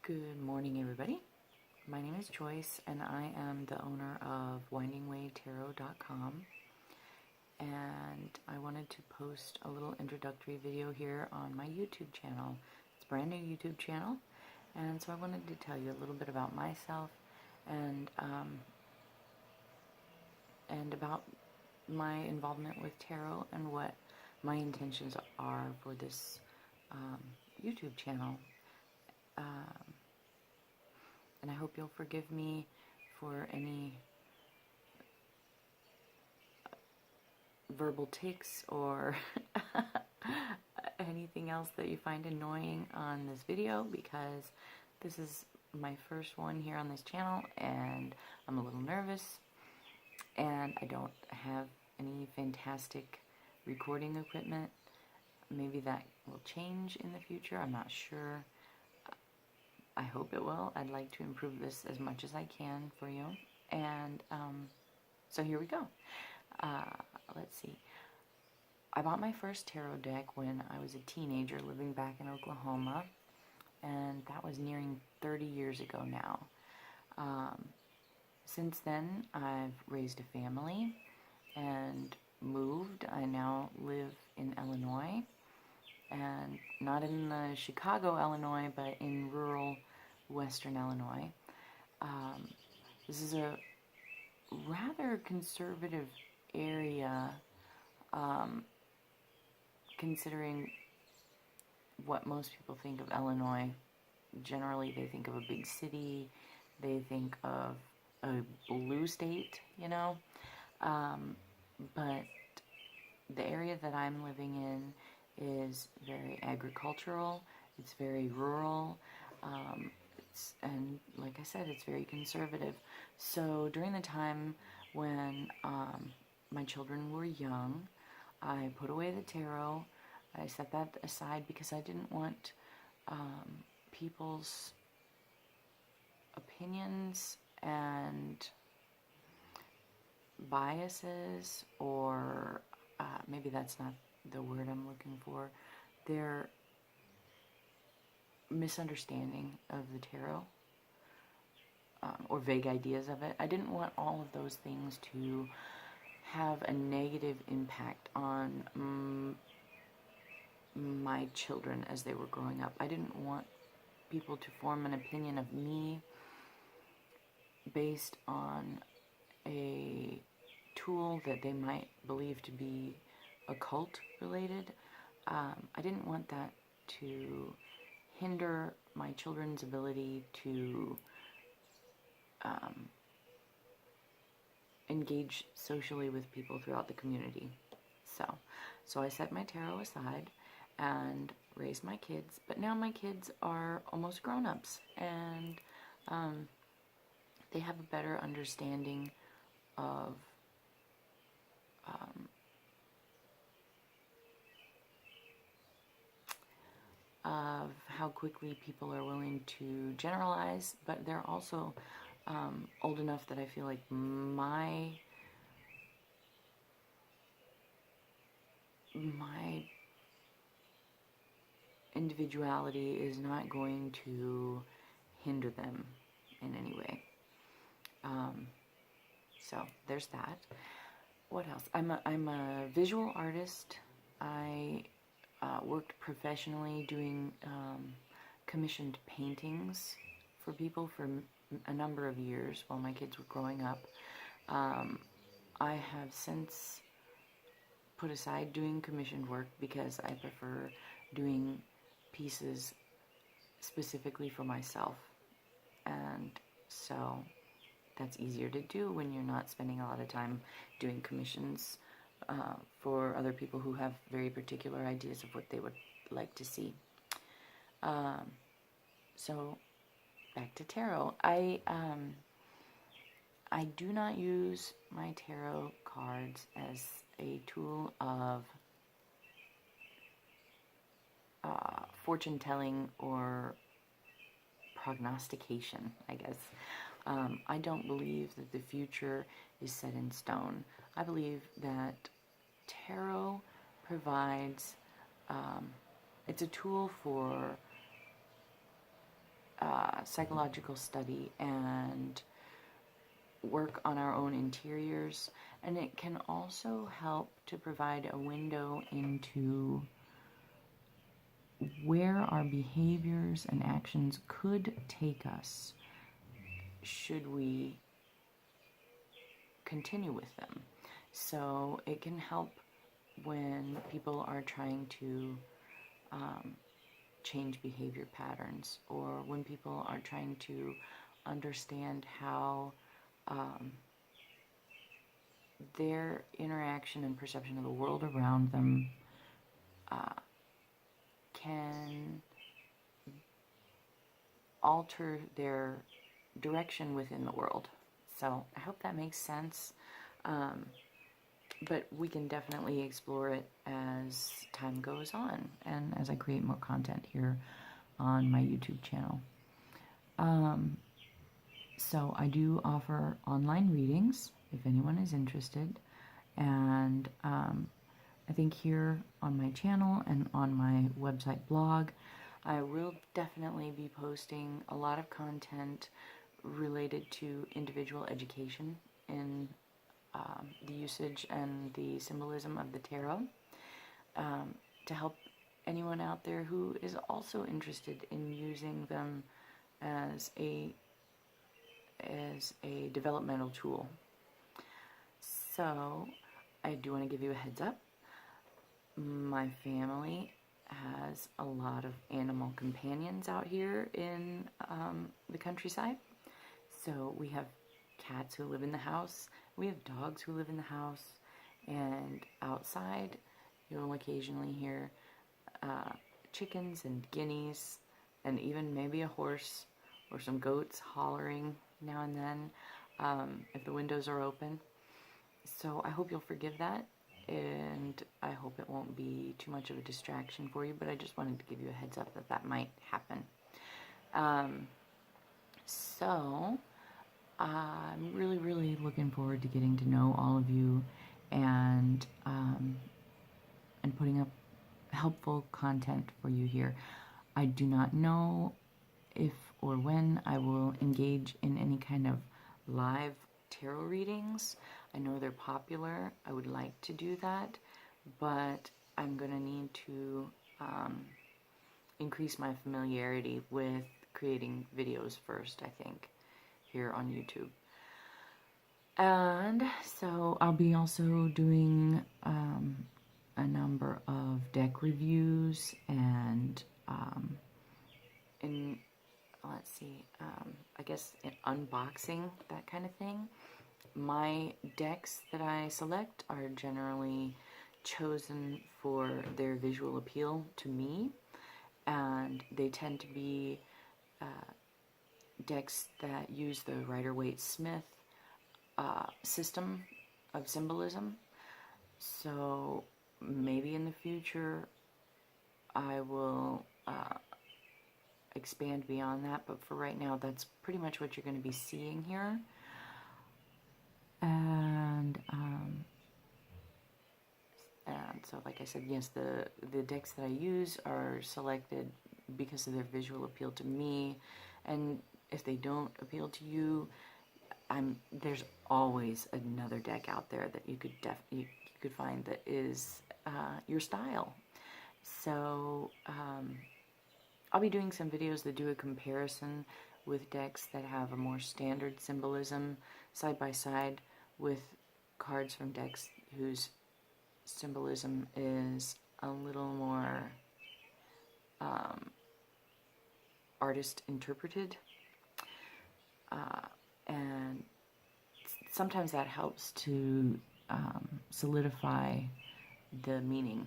Good morning, everybody. My name is Joyce, and I am the owner of windingwaytarot.com. And I wanted to post a little introductory video here on my YouTube channel. It's a brand new YouTube channel, and so I wanted to tell you a little bit about myself and about my involvement with tarot and what my intentions are for this YouTube channel. And I hope you'll forgive me for any verbal tics or anything else that you find annoying on this video, because this is my first one here on this channel and I'm a little nervous and I don't have any fantastic recording equipment. Maybe that will change in the future, I'm not sure. I hope it will. I'd like to improve this as much as I can for you. And so here we go. Let's see. I bought my first tarot deck when I was a teenager living back in Oklahoma, and that was nearing 30 years ago now. Since then, I've raised a family and moved. I now live in Illinois, and not in the Chicago, Illinois, but in rural Western Illinois. This is a rather conservative area, considering what most people think of Illinois. Generally, they think of a big city, they think of a blue state, you know, but the area that I'm living in is very agricultural, it's very rural, and like I said, it's very conservative. So during the time when my children were young, I put away the tarot. I set that aside because I didn't want people's opinions and biases, or maybe that's not the word I'm looking for, their misunderstanding of the tarot, or vague ideas of it. I didn't want all of those things to have a negative impact on my children as they were growing up. I didn't want people to form an opinion of me based on a tool that they might believe to be occult related. I didn't want that to hinder my children's ability to engage socially with people throughout the community. So I set my tarot aside and raised my kids, but now my kids are almost grown-ups, and they have a better understanding of how quickly people are willing to generalize, but they're also old enough that I feel like my individuality is not going to hinder them in any way. So there's that. What else? I'm a visual artist. I worked professionally doing commissioned paintings for people for a number of years while my kids were growing up. I have since put aside doing commissioned work because I prefer doing pieces specifically for myself, and so that's easier to do when you're not spending a lot of time doing commissions for other people who have very particular ideas of what they would like to see. So back to tarot. I do not use my tarot cards as a tool of fortune telling or prognostication, I guess. I don't believe that the future is set in stone. I believe that tarot provides, it's a tool for psychological study and work on our own interiors, and it can also help to provide a window into where our behaviors and actions could take us should we continue with them. So it can help when people are trying to change behavior patterns, or when people are trying to understand how their interaction and perception of the world around them can alter their direction within the world. So I hope that makes sense. But we can definitely explore it as time goes on and as I create more content here on my YouTube channel. So I do offer online readings if anyone is interested. And I think here on my channel and on my website blog, I will definitely be posting a lot of content related to individual education in the usage and the symbolism of the tarot, to help anyone out there who is also interested in using them as a developmental tool. So I do want to give you a heads up. My family has a lot of animal companions out here in the countryside. So we have cats who live in the house, we have dogs who live in the house, and outside you'll occasionally hear chickens and guineas, and even maybe a horse or some goats hollering now and then if the windows are open. So I hope you'll forgive that, and I hope it won't be too much of a distraction for you, but I just wanted to give you a heads up that that might happen. So I'm really, really looking forward to getting to know all of you and putting up helpful content for you here. I do not know if or when I will engage in any kind of live tarot readings. I know they're popular. I would like to do that, but I'm going to need to increase my familiarity with creating videos first, I think, here on YouTube. And so I'll be also doing a number of deck reviews and let's see, I guess unboxing, that kind of thing. My decks that I select are generally chosen for their visual appeal to me, and they tend to be decks that use the Rider-Waite-Smith system of symbolism. So maybe in the future I will expand beyond that, but for right now that's pretty much what you're going to be seeing here. And so like I said, yes, the decks that I use are selected because of their visual appeal to me, and if they don't appeal to you, there's always another deck out there that you could find that is your style. So I'll be doing some videos that do a comparison with decks that have a more standard symbolism side by side with cards from decks whose symbolism is a little more artist interpreted, and sometimes that helps to solidify the meaning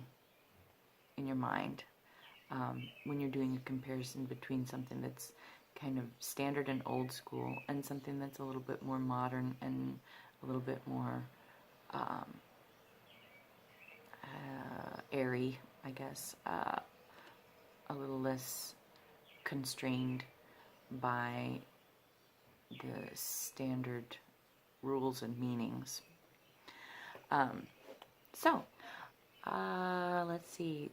in your mind when you're doing a comparison between something that's kind of standard and old school and something that's a little bit more modern and a little bit more airy, I guess, a little less constrained by the standard rules and meanings. So let's see,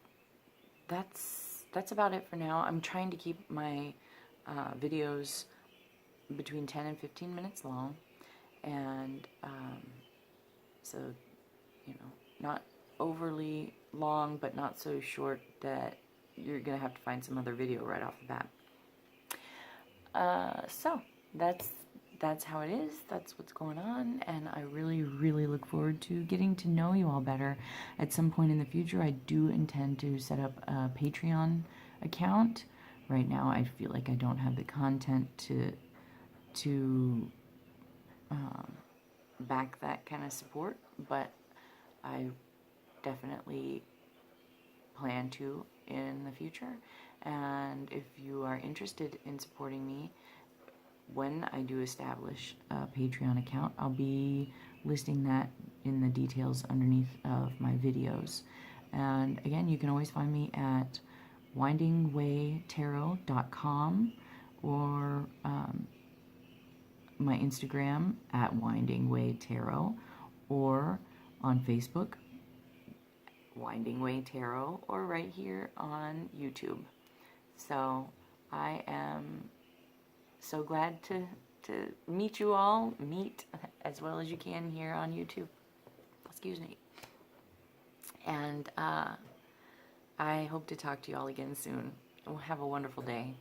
that's about it for now. I'm trying to keep my videos between 10 and 15 minutes long, and so, you know, not overly long, but not so short that you're gonna have to find some other video right off the bat. So that's how it is. That's what's going on, and I really, really look forward to getting to know you all better. At some point in the future, I do intend to set up a Patreon account. Right now, I feel like I don't have the content to back that kind of support, but I definitely plan to in the future. And if you are interested in supporting me, when I do establish a Patreon account, I'll be listing that in the details underneath of my videos. And again, you can always find me at windingwaytarot.com or my Instagram at windingwaytarot, or on Facebook, Winding Way Tarot, or right here on YouTube. So I am so glad to meet you all, meet as well as you can here on YouTube. Excuse me. And I hope to talk to you all again soon. Have a wonderful day.